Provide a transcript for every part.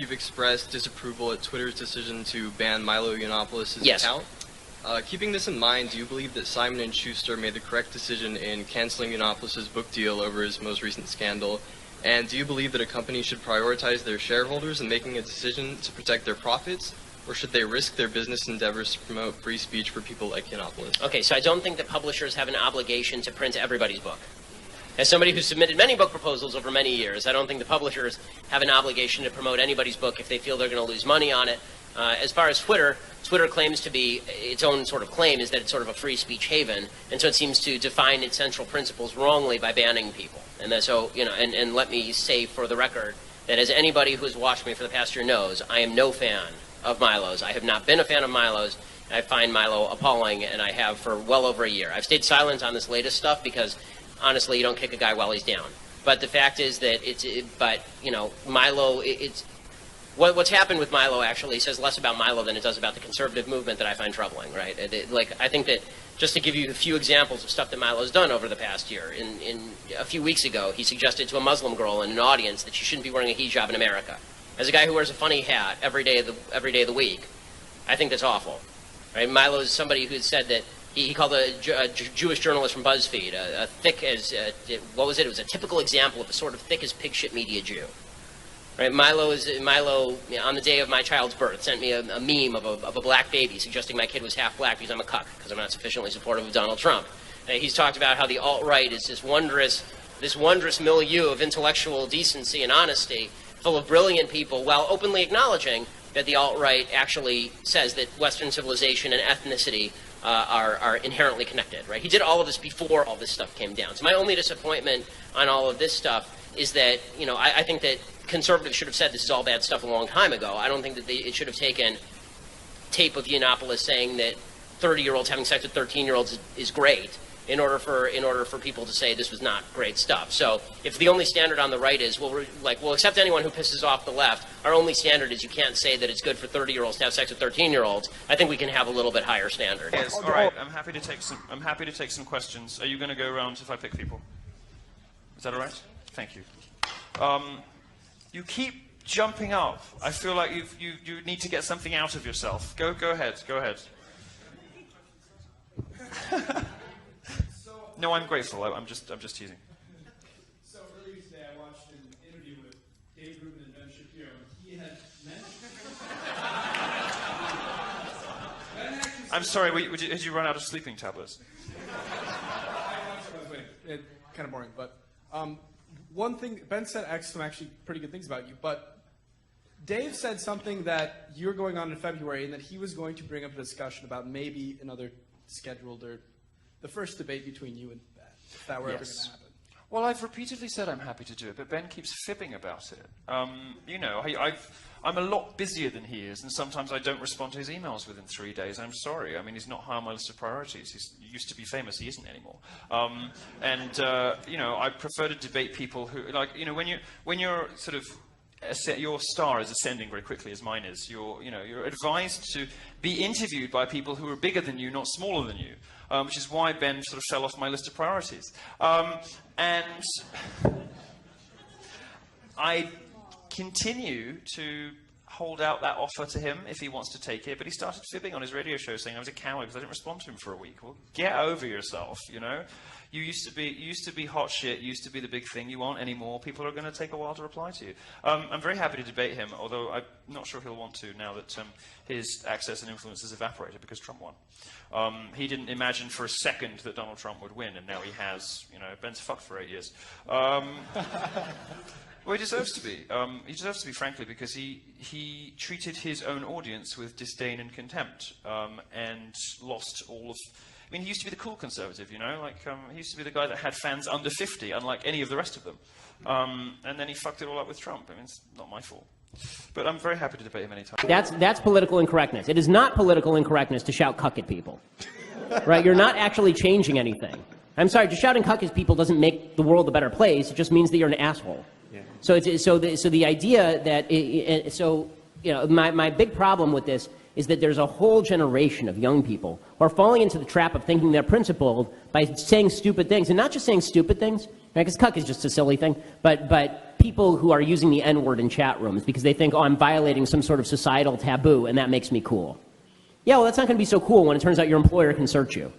You've expressed disapproval at Twitter's decision to ban Milo Yiannopoulos' Yes. account. Keeping this in mind, do you believe that Simon & Schuster made the correct decision in canceling Yiannopoulos' book deal over his most recent scandal? And do you believe that a company should prioritize their shareholders in making a decision to protect their profits, or should they risk their business endeavors to promote free speech for people like Yiannopoulos? Okay, so I don't think that publishers have an obligation to print everybody's book. As somebody who's submitted many book proposals over many years, I don't think the publishers have an obligation to promote anybody's book if they feel they're going to lose money on it. As far as Twitter claims to be, its own sort of claim is that it's sort of a free speech haven, and so it seems to define its central principles wrongly by banning people. And that, so, you know, and let me say for the record that as anybody who has watched me for the past year knows, I am no fan of Milo's. I have not been a fan of Milo's. I find Milo appalling, and I have for well over a year. I've stayed silent on this latest stuff because, honestly, you don't kick a guy while he's down. But the fact is that Milo, what's happened with Milo actually says less about Milo than it does about the conservative movement that I find troubling, right? I think that, just to give you a few examples of stuff that Milo's done over the past year, in a few weeks ago, he suggested to a Muslim girl in an audience that she shouldn't be wearing a hijab in America. As a guy who wears a funny hat every day of the week, I think that's awful, right? Milo is somebody who said that he called a Jewish journalist from BuzzFeed a thick as, what was it? It was a typical example of a sort of thick as pig shit media Jew. Right? Milo, on the day of my child's birth, sent me a meme of a black baby suggesting my kid was half black because I'm a cuck, because I'm not sufficiently supportive of Donald Trump. He's talked about how the alt-right is this wondrous milieu of intellectual decency and honesty, full of brilliant people, while openly acknowledging that the alt-right actually says that Western civilization and ethnicity are inherently connected. Right? He did all of this before all this stuff came down. So my only disappointment on all of this stuff is that, I think that conservatives should have said this is all bad stuff a long time ago. I don't think that it should have taken tape of Yiannopoulos saying that 30-year-olds having sex with 13-year-olds is great in order for people to say this was not great stuff. So if the only standard on the right is we'll accept anyone who pisses off the left, our only standard is you can't say that it's good for 30-year-olds to have sex with 13-year-olds. I think we can have a little bit higher standard. Yes, all right. I'm happy to take some questions. Are you going to go around if I pick people? Is that all right? Thank you. You keep jumping up. I feel like you need to get something out of yourself. Go ahead. Go ahead. No, I'm grateful. I'm just teasing. So earlier today, I watched an interview with Rubin and Ben Shapiro, and he had mentioned. I'm sorry. Did you run out of sleeping tablets? It's kind of boring, but one thing Ben said some actually pretty good things about you, but Dave said something that you're going on in February, and that he was going to bring up a discussion about maybe another scheduled or the first debate between you and Ben, if that were ever going to happen. Well, I've repeatedly said I'm happy to do it, but Ben keeps fibbing about it. I'm a lot busier than he is, and sometimes I don't respond to his emails within 3 days. I'm sorry. I mean, he's not high on my list of priorities. He used to be famous. He isn't anymore. I prefer to debate people who, when you're sort of, your star is ascending very quickly, as mine is. You're advised to be interviewed by people who are bigger than you, not smaller than you, which is why Ben sort of fell off my list of priorities. And I continue to hold out that offer to him if he wants to take it, but he started fibbing on his radio show saying I was a coward because I didn't respond to him for a week. Well, get over yourself, You used to be hot shit, used to be the big thing. You aren't anymore. People are going to take a while to reply to you. I'm very happy to debate him, although I'm not sure he'll want to now that his access and influence has evaporated because Trump won. He didn't imagine for a second that Donald Trump would win, and now he has. Ben's fucked for 8 years. Well, he deserves to be. He deserves to be, frankly, because he treated his own audience with disdain and contempt, and lost all of. I mean, he used to be the cool conservative, he used to be the guy that had fans under 50, unlike any of the rest of them. And then he fucked it all up with Trump. I mean, it's not my fault. But I'm very happy to debate him anytime. That's political incorrectness. It is not political incorrectness to shout cuck at people. Right? You're not actually changing anything. I'm sorry, just shouting cuck at people doesn't make the world a better place. It just means that you're an asshole. Yeah. So the idea that my big problem with this is that there's a whole generation of young people who are falling into the trap of thinking they're principled by saying stupid things, and not just saying stupid things, Because cuck is just a silly thing. But people who are using the N-word in chat rooms because they think, oh, I'm violating some sort of societal taboo, and that makes me cool. Yeah, well, that's not going to be so cool when it turns out your employer can search you.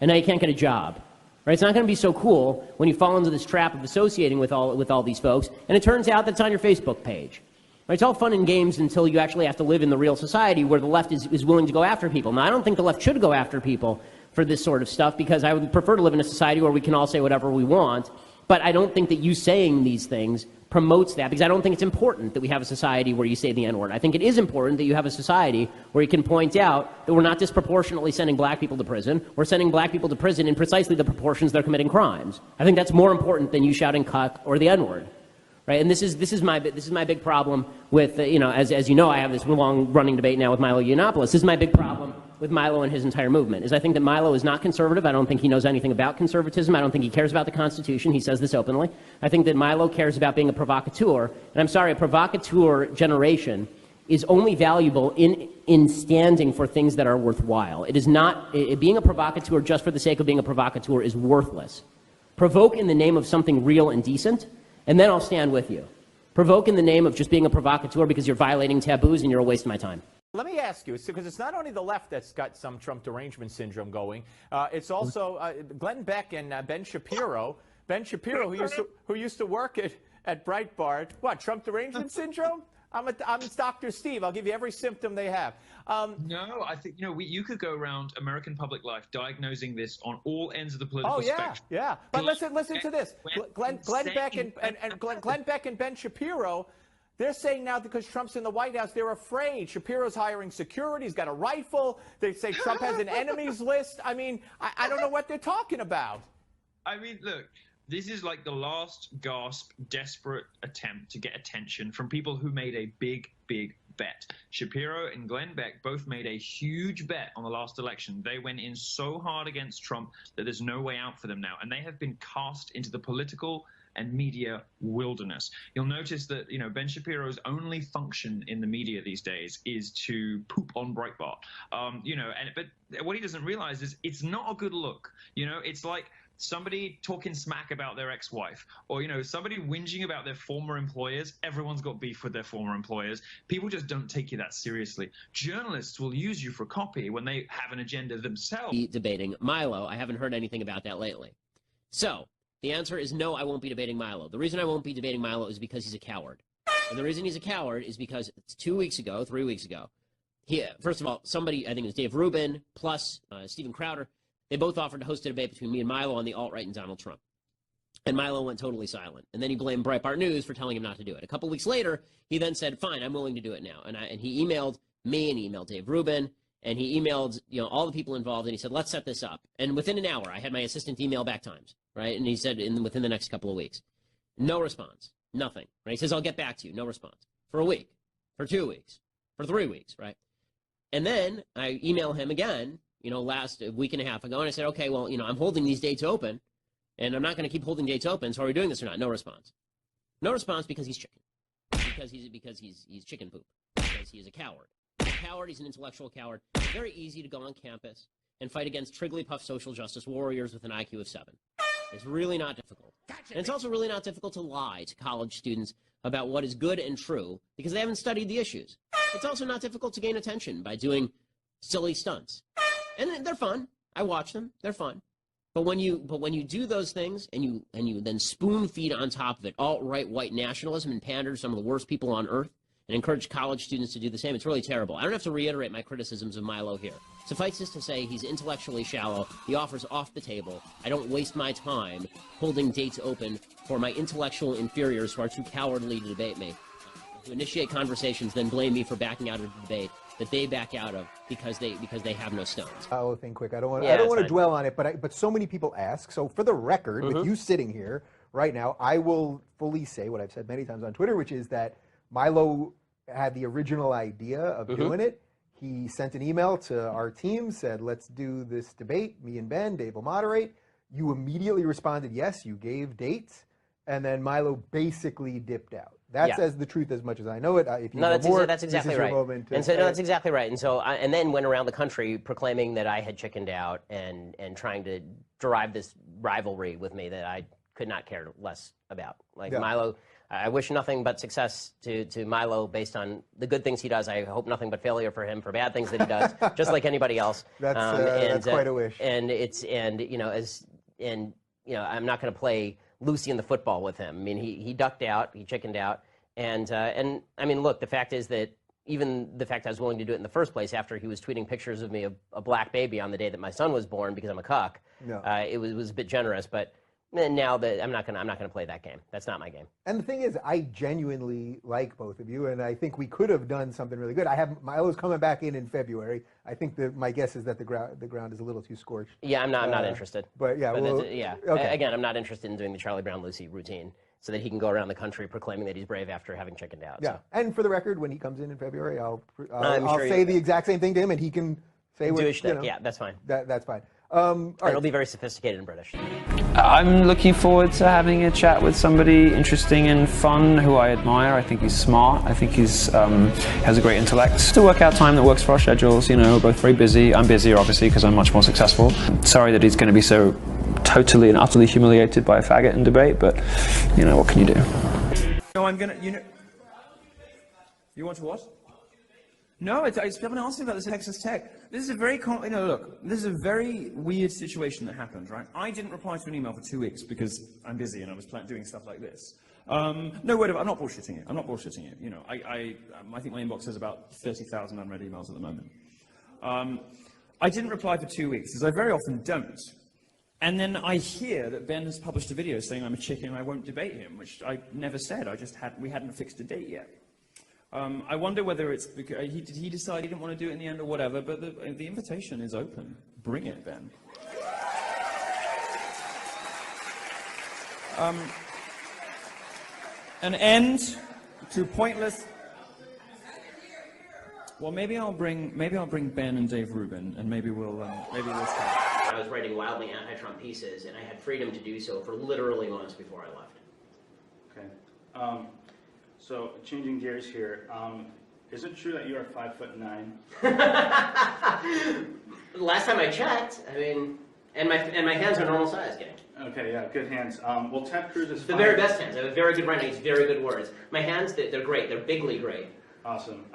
And now you can't get a job. Right? It's not going to be so cool when you fall into this trap of associating with all these folks, and it turns out that's on your Facebook page. Right? It's all fun and games until you actually have to live in the real society where the left is willing to go after people. Now, I don't think the left should go after people for this sort of stuff, because I would prefer to live in a society where we can all say whatever we want, but I don't think that you saying these things promotes that, because I don't think it's important that we have a society where you say the N-word. I think it is important that you have a society where you can point out that we're not disproportionately sending black people to prison. We're sending black people to prison in precisely the proportions they're committing crimes. I think that's more important than you shouting cuck or the N-word. Right? And this is my big problem with, as you know, I have this long-running debate now with Milo Yiannopoulos. This is my big problem with Milo and his entire movement, is I think that Milo is not conservative. I don't think he knows anything about conservatism. I don't think he cares about the Constitution. He says this openly. I think that Milo cares about being a provocateur. And I'm sorry, a provocateur generation is only valuable in standing for things that are worthwhile. It is not, being a provocateur just for the sake of being a provocateur is worthless. Provoke in the name of something real and decent, and then I'll stand with you. Provoke in the name of just being a provocateur because you're violating taboos and you're a waste of my time. Let me ask you, because it's not only the left that's got some Trump derangement syndrome going. It's also Glenn Beck and Ben Shapiro. Ben Shapiro, who used to work at Breitbart. What, Trump derangement syndrome? I'm Dr. Steve. I'll give you every symptom they have. No, I think you could go around American public life diagnosing this on all ends of the political spectrum. Yeah. But listen to this. Glenn Beck and Ben Shapiro. They're saying now because Trump's in the White House, they're afraid. Shapiro's hiring security. He's got a rifle. They say Trump has an enemies list. I mean, I don't know what they're talking about. I mean, look, this is like the last gasp, desperate attempt to get attention from people who made a big, big bet. Shapiro and Glenn Beck both made a huge bet on the last election. They went in so hard against Trump that there's no way out for them now. And they have been cast into the political and media wilderness. You'll notice that, Ben Shapiro's only function in the media these days is to poop on Breitbart. But what he doesn't realize is it's not a good look. It's like somebody talking smack about their ex-wife, or somebody whinging about their former employers. Everyone's got beef with their former employers. People just don't take you that seriously. Journalists will use you for copy when they have an agenda themselves. Debating Milo, I haven't heard anything about that lately. So the answer is no, I won't be debating Milo. The reason I won't be debating Milo is because he's a coward. And the reason he's a coward is because 3 weeks ago, first of all, somebody, I think it was Dave Rubin plus Steven Crowder, they both offered to host a debate between me and Milo on the alt-right and Donald Trump. And Milo went totally silent. And then he blamed Breitbart News for telling him not to do it. A couple weeks later, he then said, fine, I'm willing to do it now. And he emailed me, and he emailed Dave Rubin, and he emailed all the people involved, and he said, let's set this up. And within an hour, I had my assistant email back times, right? And he said within the next couple of weeks. No response. Nothing. Right? He says, I'll get back to you. No response. For a week. For 2 weeks. For 3 weeks, right? And then I email him again, last week and a half ago, and I said, okay, well, I'm holding these dates open, and I'm not going to keep holding dates open, so are we doing this or not? No response. No response because he's chicken. Because he's chicken poop. Because he is a coward. He's a coward, he's an intellectual coward. It's very easy to go on campus and fight against Trigglypuff social justice warriors with an IQ of 7. It's really not difficult. And it's also really not difficult to lie to college students about what is good and true because they haven't studied the issues. It's also not difficult to gain attention by doing silly stunts. And they're fun. I watch them. They're fun. But when you do those things and you then spoon feed on top of it alt-right white nationalism and pander to some of the worst people on earth and encourage college students to do the same, it's really terrible. I don't have to reiterate my criticisms of Milo here. Suffice this to say, he's intellectually shallow. The offer's off the table. I don't waste my time holding dates open for my intellectual inferiors who are too cowardly to debate me, to initiate conversations, then blame me for backing out of the debate that they back out of because they have no stones. I'll think quick. I don't want to dwell on it, but so many people ask. So for the record, with you sitting here right now, I will fully say what I've said many times on Twitter, which is that Milo had the original idea of doing it. He sent an email to our team, said, let's do this debate. Me and Ben, Dave will moderate. You immediately responded, yes, you gave dates. And then Milo basically dipped out. That says the truth as much as I know it. If you know more, that's exactly right. And so that's exactly right. And so and then went around the country proclaiming that I had chickened out and trying to derive this rivalry with me that I could not care less about. Like Milo, I wish nothing but success to Milo based on the good things he does. I hope nothing but failure for him for bad things that he does, just like anybody else. That's quite a wish. And I'm not going to play Lucy in the football with him. I mean, he ducked out, he chickened out, and I mean, look, the fact is that even the fact I was willing to do it in the first place after he was tweeting pictures of me, a black baby on the day that my son was born because I'm a cuck, it was a bit generous, but now that I'm not gonna play that game. That's not my game. And the thing is, I genuinely like both of you, and I think we could have done something really good. Milo's coming back in February. I think my guess is that the ground is a little too scorched. Yeah, I'm not interested. But yeah, okay. Again, I'm not interested in doing the Charlie Brown Lucy routine, so that he can go around the country proclaiming that he's brave after having chickened out. Yeah, so. And for the record, when he comes in February, I'll sure say the exact same thing to him, and he can say what, yeah, that's fine. That's fine. It'll be very sophisticated and British. I'm looking forward to having a chat with somebody interesting and fun who I admire. I think he's smart. I think he's has a great intellect. To work out time that works for our schedules. We're both very busy. I'm busier, obviously, because I'm much more successful. Sorry that he's going to be so totally and utterly humiliated by a faggot in debate, but what can you do? No, I'm gonna. You want to what? No, I haven't asked me about this Texas Tech. This is a very, look, this is a very weird situation that happened, right? I didn't reply to an email for 2 weeks because I'm busy and I was doing stuff like this. No word of it. I'm not bullshitting you. I'm not bullshitting you. I think my inbox has about 30,000 unread emails at the moment. I didn't reply for 2 weeks, as I very often don't. And then I hear that Ben has published a video saying I'm a chicken and I won't debate him, which I never said. We hadn't fixed a date yet. I wonder whether it's because did he decide he didn't want to do it in the end or whatever, but the invitation is open. Bring it, Ben. An end to pointless. Well, maybe I'll bring Ben and Dave Rubin, and maybe we'll start. I was writing wildly anti-Trump pieces, and I had freedom to do so for literally months before I left. Okay. So, changing gears here, is it true that you are 5'9"? Last time I checked, I mean, and my hands are normal size, gang. Okay, yeah, good hands. Well, Ted Cruz is the very best hands. I have very good writing. It's very good words. My hands, they're great. They're bigly great. Awesome.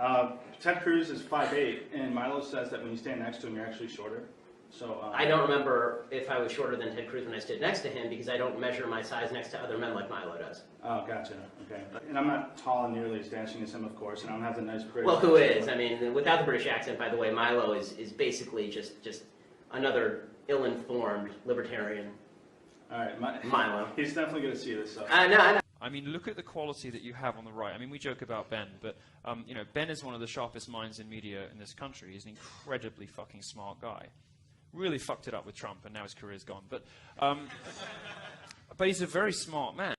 Ted Cruz is 5'8", and Milo says that when you stand next to him, you're actually shorter. So I don't remember if I was shorter than Ted Cruz when I stood next to him because I don't measure my size next to other men like Milo does. Oh, gotcha. Okay. And I'm not tall and nearly as dashing as him, of course, and I don't have the nice British. Well, who is? I mean, without the British accent, by the way, Milo is basically just another ill-informed libertarian. All right, Milo. He's definitely going to see this stuff. I know. I mean, look at the quality that you have on the right. I mean, we joke about Ben, but Ben is one of the sharpest minds in media in this country. He's an incredibly fucking smart guy. Really fucked it up with Trump, and now his career's gone. But he's a very smart man.